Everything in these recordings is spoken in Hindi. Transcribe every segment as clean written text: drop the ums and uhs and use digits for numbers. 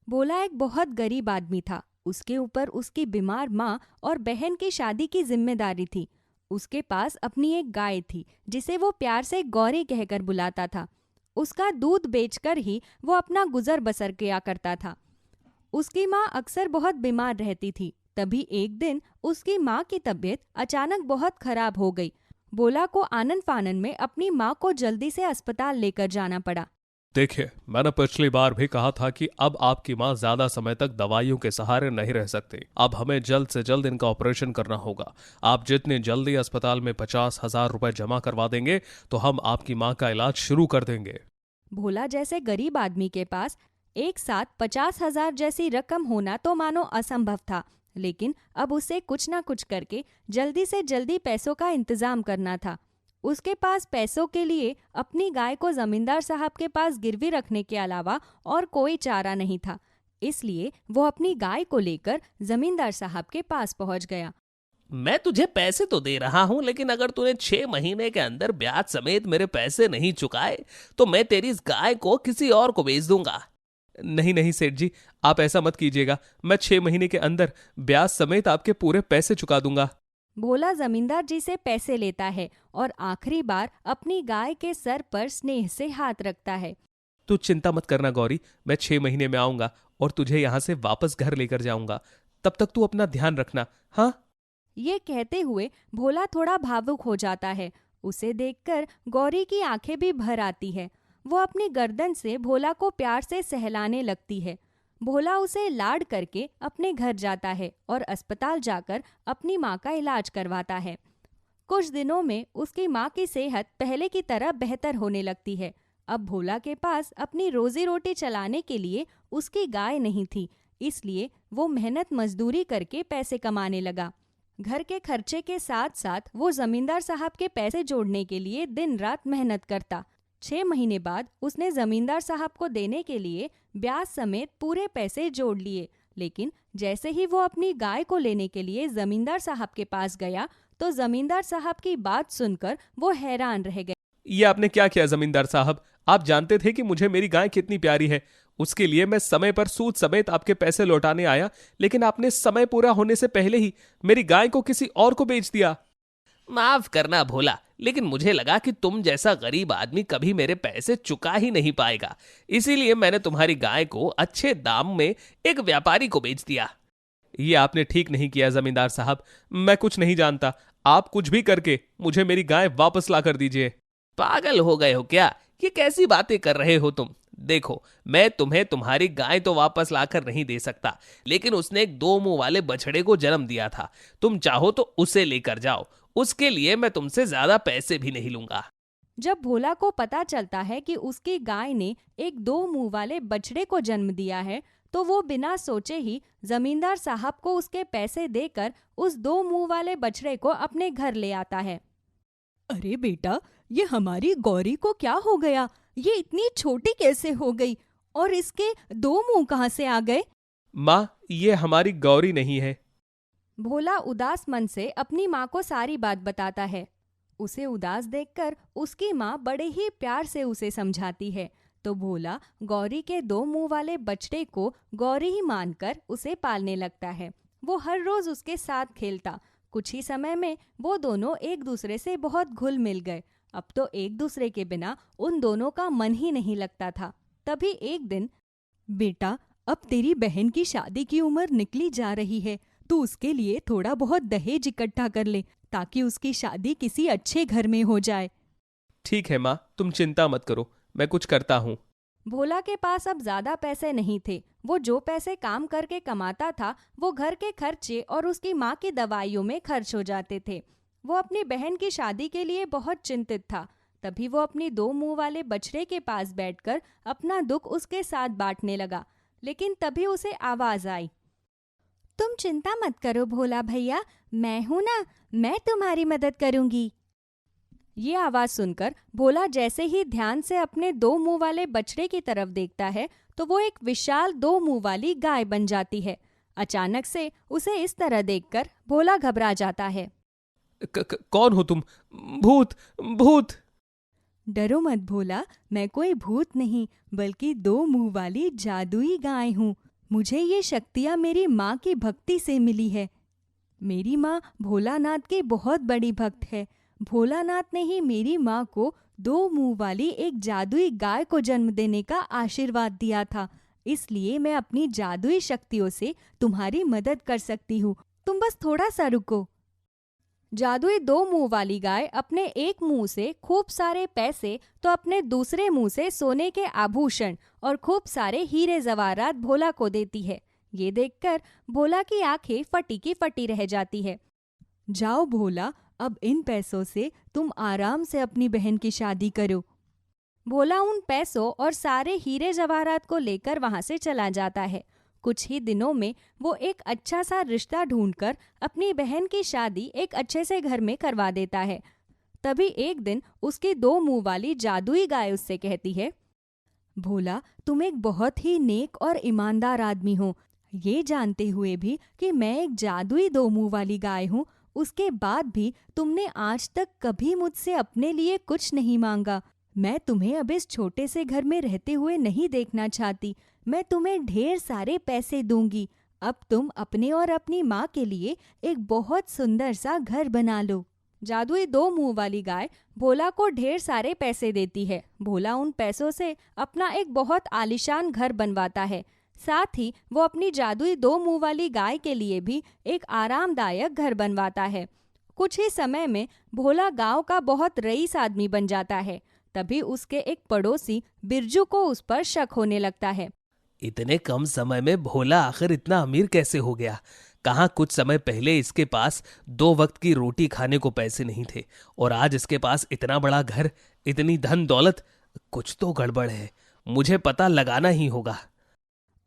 भोला एक बहुत गरीब आदमी था। उसके ऊपर उसकी बीमार माँ और बहन की शादी की जिम्मेदारी थी। उसके पास अपनी एक गाय थी जिसे वो प्यार से गौरी कहकर बुलाता था। उसका दूध बेचकर ही वो अपना गुजर बसर किया करता था। उसकी माँ अक्सर बहुत बीमार रहती थी। तभी एक दिन उसकी माँ की तबीयत अचानक बहुत खराब हो गई। भोला को आनन फानन में अपनी माँ को जल्दी से अस्पताल लेकर जाना पड़ा। देखिए, मैंने पिछली बार भी कहा था कि अब आपकी माँ ज्यादा समय तक दवाइयों के सहारे नहीं रह सकती। अब हमें जल्द से जल्द इनका ऑपरेशन करना होगा। आप जितनी जल्दी अस्पताल में 50,000 रुपए जमा करवा देंगे तो हम आपकी माँ का इलाज शुरू कर देंगे। भोला जैसे गरीब आदमी के पास एक साथ 50,000 जैसी रकम होना तो मानो असंभव था, लेकिन अब उसे कुछ ना कुछ करके जल्दी से जल्दी पैसों का इंतजाम करना था। उसके पास पैसों के लिए अपनी गाय को जमींदार साहब के पास गिरवी रखने के अलावा और कोई चारा नहीं था। इसलिए वो अपनी गाय को लेकर जमींदार साहब के पास पहुंच गया। मैं तुझे पैसे तो दे रहा हूं, लेकिन अगर तूने 6 महीने के अंदर ब्याज समेत मेरे पैसे नहीं चुकाए तो मैं तेरी इस गाय को किसी और को बेच दूंगा। नहीं नहीं सेठ जी, आप ऐसा मत कीजिएगा। मैं 6 महीने के अंदर ब्याज समेत आपके पूरे पैसे चुका दूंगा। भोला जमींदार जी से पैसे लेता है और आखिरी बार अपनी गाय के सर पर स्नेह से हाथ रखता है। तू चिंता मत करना गौरी, मैं 6 महीने में आऊंगा और तुझे यहाँ से वापस घर लेकर जाऊंगा। तब तक तू अपना ध्यान रखना। हाँ। ये कहते हुए भोला थोड़ा भावुक हो जाता है। उसे देखकर गौरी की आंखें भी भर आती है। वो अपनी गर्दन से भोला को प्यार से सहलाने लगती है। भोला उसे लाड करके अपने घर जाता है और अस्पताल जाकर अपनी माँ का इलाज करवाता है। कुछ दिनों में उसकी माँ की सेहत पहले की तरह बेहतर होने लगती है। अब भोला के पास अपनी रोजी रोटी चलाने के लिए उसकी गाय नहीं थी, इसलिए वो मेहनत मजदूरी करके पैसे कमाने लगा। घर के खर्चे के साथ साथ वो जमींदार साहब के पैसे जोड़ने के लिए दिन रात मेहनत करता। 6 महीने बाद उसने जमींदार साहब को देने के लिए ब्याज समेत पूरे पैसे जोड़ लिए। लेकिन जैसे ही वो अपनी गाय को लेने के लिए जमींदार साहब के पास गया तो जमींदार साहब की बात सुनकर वो हैरान रह गए। ये आपने क्या किया जमींदार साहब? आप जानते थे कि मुझे मेरी गाय कितनी प्यारी है। उसके लिए मैं समय पर सूद समेत आपके पैसे लौटाने आया, लेकिन आपने समय पूरा होने से पहले ही मेरी गाय को किसी और को बेच दिया। माफ करना भोला, लेकिन मुझे लगा कि तुम जैसा गरीब आदमी कभी मेरे पैसे चुका ही नहीं पाएगा, इसीलिए मैंने तुम्हारी गाय को अच्छे दाम में एक व्यापारी को बेच दिया। ये आपने ठीक नहीं किया जमींदार साहब। मैं कुछ नहीं जानता। आप कुछ भी करके मुझे मेरी गाय वापस ला कर दीजिए। पागल हो गए हो क्या? ये कैसी बातें कर रहे हो तुम? देखो, मैं तुम्हें तुम्हारी गाय तो वापस लाकर नहीं दे सकता, लेकिन उसने एक 2 मुंह वाले बछड़े को जन्म दिया था। तुम चाहो तो उसे लेकर जाओ, उसके लिए मैं तुमसे ज्यादा पैसे भी नहीं लूंगा। जब भोला को पता चलता है कि उसकी गाय ने एक 2 मुंह वाले बछड़े को जन्म दिया है तो वो बिना सोचे ही जमींदार साहब को उसके पैसे देकर उस 2 मुंह वाले बछड़े को अपने घर ले आता है। अरे बेटा, ये हमारी गौरी को क्या हो गया? ये इतनी छोटी कैसे हो गई? और इसके 2 मुंह कहाँ से आ गए? माँ, ये हमारी गौरी नहीं है। भोला उदास मन से अपनी माँ को सारी बात बताता है। उसे उदास देखकर उसकी माँ बड़े ही प्यार से उसे समझाती है। तो भोला गौरी के 2 मुंह वाले बछड़े को गौरी ही मानकर उसे पालने लगता है। वो हर रोज उसके साथ खेलता। कुछ ही समय में वो दोनों एक दूसरे से बहुत घुल मिल गए। अब तो एक दूसरे के बिना उन दोनों का मन ही नहीं लगता था। तभी एक दिन, बेटा, अब तेरी बहन की शादी की उम्र निकली जा रही है, तो उसके लिए थोड़ा बहुत दहेज इकट्ठा कर ले ताकि उसकी शादी किसी अच्छे घर में हो जाए। ठीक है माँ, तुम चिंता मत करो, मैं कुछ करता हूँ। भोला के पास अब ज्यादा पैसे नहीं थे। वो जो पैसे काम करके कमाता था वो घर के खर्चे और उसकी माँ की दवाइयों में खर्च हो जाते थे। वो अपनी बहन की शादी के लिए बहुत चिंतित था। तभी वो अपनी 2 मुंह वाले बछड़े के पास बैठकर अपना दुख उसके साथ बांटने लगा। लेकिन तभी उसे आवाज आई, तुम चिंता मत करो भोला भैया, मैं हूं ना, मैं तुम्हारी मदद करूंगी। ये आवाज सुनकर भोला जैसे ही ध्यान से अपने 2 मुंह वाले बछड़े की तरफ देखता है तो वो एक विशाल 2 मुंह वाली गाय बन जाती है। अचानक से उसे इस तरह देखकर भोला घबरा जाता है। कौन हो तुम? भूत! भूत! डरो मत भोला, मैं कोई भूत नहीं बल्कि 2 मुंह वाली जादुई गाय हूँ। मुझे ये शक्तियाँ मेरी माँ की भक्ति से मिली है। मेरी माँ भोलानाथ की बहुत बड़ी भक्त है। भोलानाथ ने ही मेरी माँ को 2 मुंह वाली एक जादुई गाय को जन्म देने का आशीर्वाद दिया था। इसलिए मैं अपनी जादुई शक्तियों से तुम्हारी मदद कर सकती हूँ। तुम बस थोड़ा सा रुको। जादुई 2 मुंह वाली गाय अपने एक मुंह से खूब सारे पैसे तो अपने दूसरे मुंह से सोने के आभूषण और खूब सारे हीरे जवाहरात भोला को देती है। ये देखकर भोला की आंखें फटी की फटी रह जाती है। जाओ भोला, अब इन पैसों से तुम आराम से अपनी बहन की शादी करो। भोला उन पैसों और सारे हीरे जवाहरात को लेकर वहां से चला जाता है। कुछ ही दिनों में वो एक अच्छा सा रिश्ता ढूंढकर अपनी बहन की शादी एक अच्छे से घर में करवा देता है। तभी एक दिन उसकी 2 मुंह वाली जादुई गाय उससे कहती है, भोला, तुम एक बहुत ही नेक और ईमानदार आदमी हो। ये जानते हुए भी कि मैं एक जादुई 2 मुंह वाली गाय हूँ, उसके बाद भी तुमने आज तक कभी मुझसे अपने लिए कुछ नहीं मांगा। मैं तुम्हें अब इस छोटे से घर में रहते हुए नहीं देखना चाहती। मैं तुम्हें ढेर सारे पैसे दूंगी। अब तुम अपने और अपनी माँ के लिए एक बहुत सुंदर सा घर बना लो। जादुई 2 मुंह वाली गाय भोला को ढेर सारे पैसे देती है। भोला उन पैसों से अपना एक बहुत आलीशान घर बनवाता है। साथ ही वो अपनी जादुई 2 मुंह वाली गाय के लिए भी एक आरामदायक घर बनवाता है। कुछ ही समय में भोला गांव का बहुत रईस आदमी बन जाता है। तभी उसके एक पड़ोसी बिरजू को उस पर शक होने लगता है। इतने कम समय में भोला आखिर इतना अमीर कैसे हो गया? कहाँ कुछ समय पहले इसके पास 2 वक्त की रोटी खाने को पैसे नहीं थे और आज इसके पास इतना बड़ा घर, इतनी धन दौलत। कुछ तो गड़बड़ है, मुझे पता लगाना ही होगा।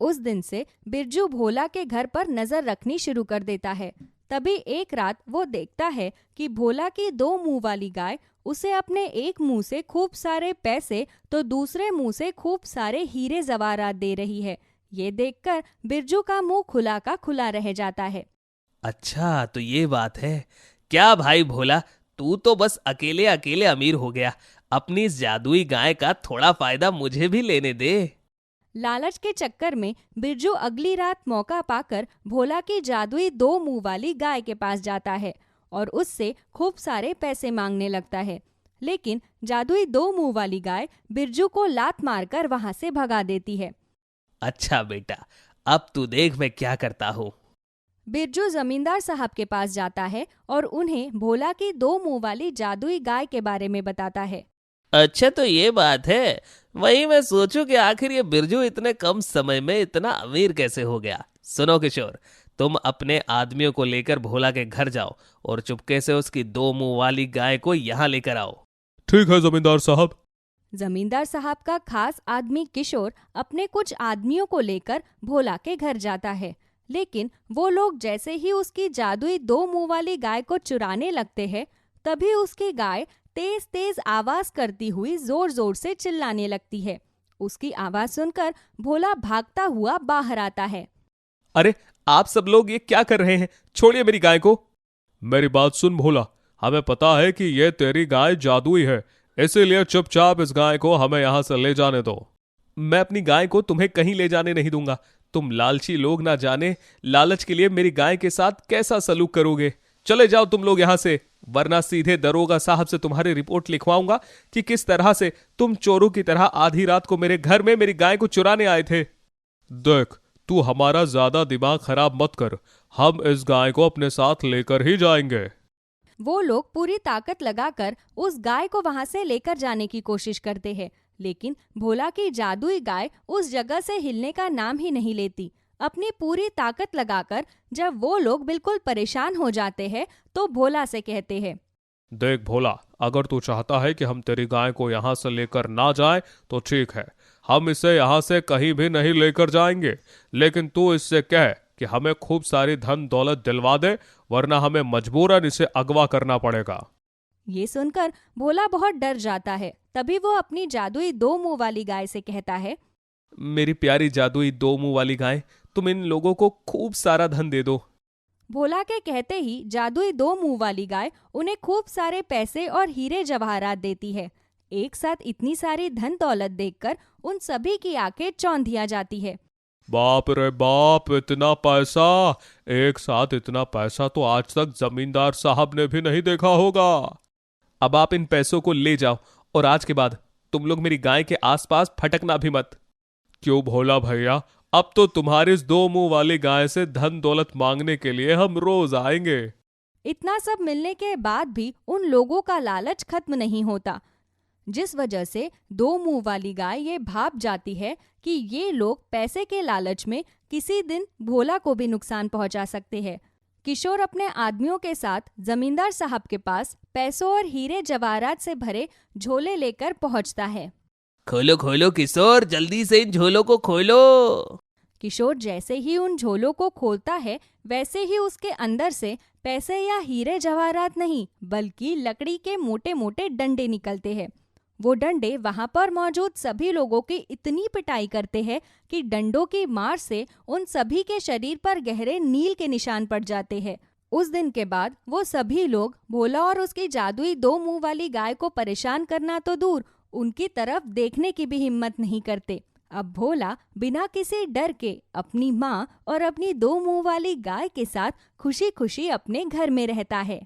उस दिन से बिरजू भोला के घर पर नजर रखनी शुरू कर देता है। तभी एक रात वो देखता है कि भोला की 2 मुंह वाली गाय उसे अपने एक मुंह से खूब सारे पैसे तो दूसरे मुंह से खूब सारे हीरे जवाहरात दे रही है। ये देखकर बिरजू का मुंह खुला का खुला रह जाता है। अच्छा, तो ये बात है क्या भाई भोला? तू तो बस अकेले अकेले अमीर हो गया। अपनी इस जादुई गाय का थोड़ा फायदा मुझे भी लेने दे। लालच के चक्कर में बिरजू अगली रात मौका पाकर भोला की जादुई 2 मुंह वाली गाय के पास जाता है और उससे खूब सारे पैसे मांगने लगता है। लेकिन जादुई 2 मुंह वाली गाय बिरजू को लात मारकर वहां से भगा देती है। अच्छा बेटा, अब तू देख मैं क्या करता हूँ। बिरजू जमींदार साहब के पास जाता है और उन्हें भोला की 2 मुंह वाली जादुई गाय के बारे में बताता है। अच्छा, तो ये बात है। वही मैं सोचूं कि आखिर ये बिरजू इतने कम समय में इतना अमीर कैसे हो गया। सुनो किशोर, तुम अपने आदमियों को लेकर भोला के घर जाओ और चुपके से उसकी 2 मुंह वाली गाय को यहाँ लेकर आओ। ठीक है जमींदार साहब। जमींदार साहब का खास आदमी किशोर अपने कुछ आदमियों को लेकर भोला के घर जाता है। लेकिन वो लोग जैसे ही उसकी जादुई 2 मुंह वाली गाय को चुराने लगते हैं, तभी उसकी गाय तेज तेज आवाज करती हुई जोर जोर से चिल्लाने लगती है। उसकी आवाज सुनकर भोला भागता हुआ बाहर आता है। अरे आप सब लोग ये क्या कर रहे हैं? छोड़िए मेरी गाय को। मेरी बात सुन भोला, हमें पता है कि ये तेरी गाय जादुई है, इसीलिए चुपचाप इस गाय को हमें यहाँ से ले जाने दो। मैं अपनी गाय को तुम्हें कहीं ले जाने नहीं दूंगा। तुम लालची लोग ना जाने लालच के लिए मेरी गाय के साथ कैसा सलूक करोगे। चले जाओ तुम लोग यहाँ से, वरना सीधे दरोगा साहब से तुम्हारी रिपोर्ट लिखवाऊंगा कि किस तरह से तुम चोरों की तरह आधी रात को मेरे घर में मेरी गाय को चुराने आए थे। देख, तू हमारा ज्यादा दिमाग खराब मत कर, हम इस गाय को अपने साथ लेकर ही जाएंगे। वो लोग पूरी ताकत लगाकर उस गाय को वहां से लेकर जाने की कोशिश करते हैं, लेकिन भोला की जादुई गाय उस जगह से हिलने का नाम ही नहीं लेती। अपनी पूरी ताकत लगाकर जब वो लोग बिल्कुल परेशान हो जाते हैं, तो भोला से कहते हैं, देख भोला, अगर तू चाहता है कि हम तेरी गाय को यहाँ से लेकर ना जाएं, तो ठीक है, हम इसे यहाँ से कहीं भी नहीं लेकर जाएंगे। लेकिन तू इससे कह कि हमें खूब सारी धन दौलत दिलवा दे, वरना हमें मजबूरन इसे अगवा करना पड़ेगा। ये सुनकर भोला बहुत डर जाता है। तभी वो अपनी जादुई 2 मुंह वाली गाय से कहता है, मेरी प्यारी जादुई 2 मुंह वाली गाय, तुम इन लोगों को खूब सारा धन दे दो। भोला के कहते ही जादुई 2 मुंह वाली गाय उन्हें खूब सारे पैसे और हीरे जवाहरात देती है। एक साथ इतनी सारी धन दौलत देखकर उन सभी की आंखें चौंधिया जाती है। बाप रे बाप, इतना पैसा! एक साथ इतना पैसा तो आज तक जमींदार साहब ने भी नहीं देखा होगा। अब आप इन पैसों को ले जाओ और आज के बाद तुम लोग मेरी गाय के आसपास फटकना भी मत। क्यों भोला भैया, अब तो तुम्हारी इस दो मुंह वाली गाय से धन दौलत मांगने के लिए हम रोज आएंगे। इतना सब मिलने के बाद भी उन लोगों का लालच खत्म नहीं होता, जिस वजह से दो मुंह वाली गाय ये भाप जाती है कि ये लोग पैसे के लालच में किसी दिन भोला को भी नुकसान पहुंचा सकते हैं। किशोर अपने आदमियों के साथ जमींदार साहब के पास पैसों और हीरे जवाहरात से भरे झोले लेकर पहुंचता है। खोलो खोलो किशोर, जल्दी से इन झोलों को खोलो। किशोर जैसे ही उन झोलों को खोलता है, वैसे ही उसके अंदर से पैसे या हीरे जवाहरात नहीं, बल्कि लकड़ी के मोटे मोटे डंडे निकलते हैं। वो डंडे वहां पर मौजूद सभी लोगों की इतनी पिटाई करते हैं कि डंडों की मार से उन सभी के शरीर पर गहरे नील के निशान पड़ जाते हैं। उस दिन के बाद वो सभी लोग भोला और उसकी जादुई दो मुंह वाली गाय को परेशान करना तो दूर, उनकी तरफ देखने की भी हिम्मत नहीं करते। अब भोला बिना किसी डर के अपनी माँ और अपनी दो मुंह वाली गाय के साथ खुशी खुशी अपने घर में रहता है।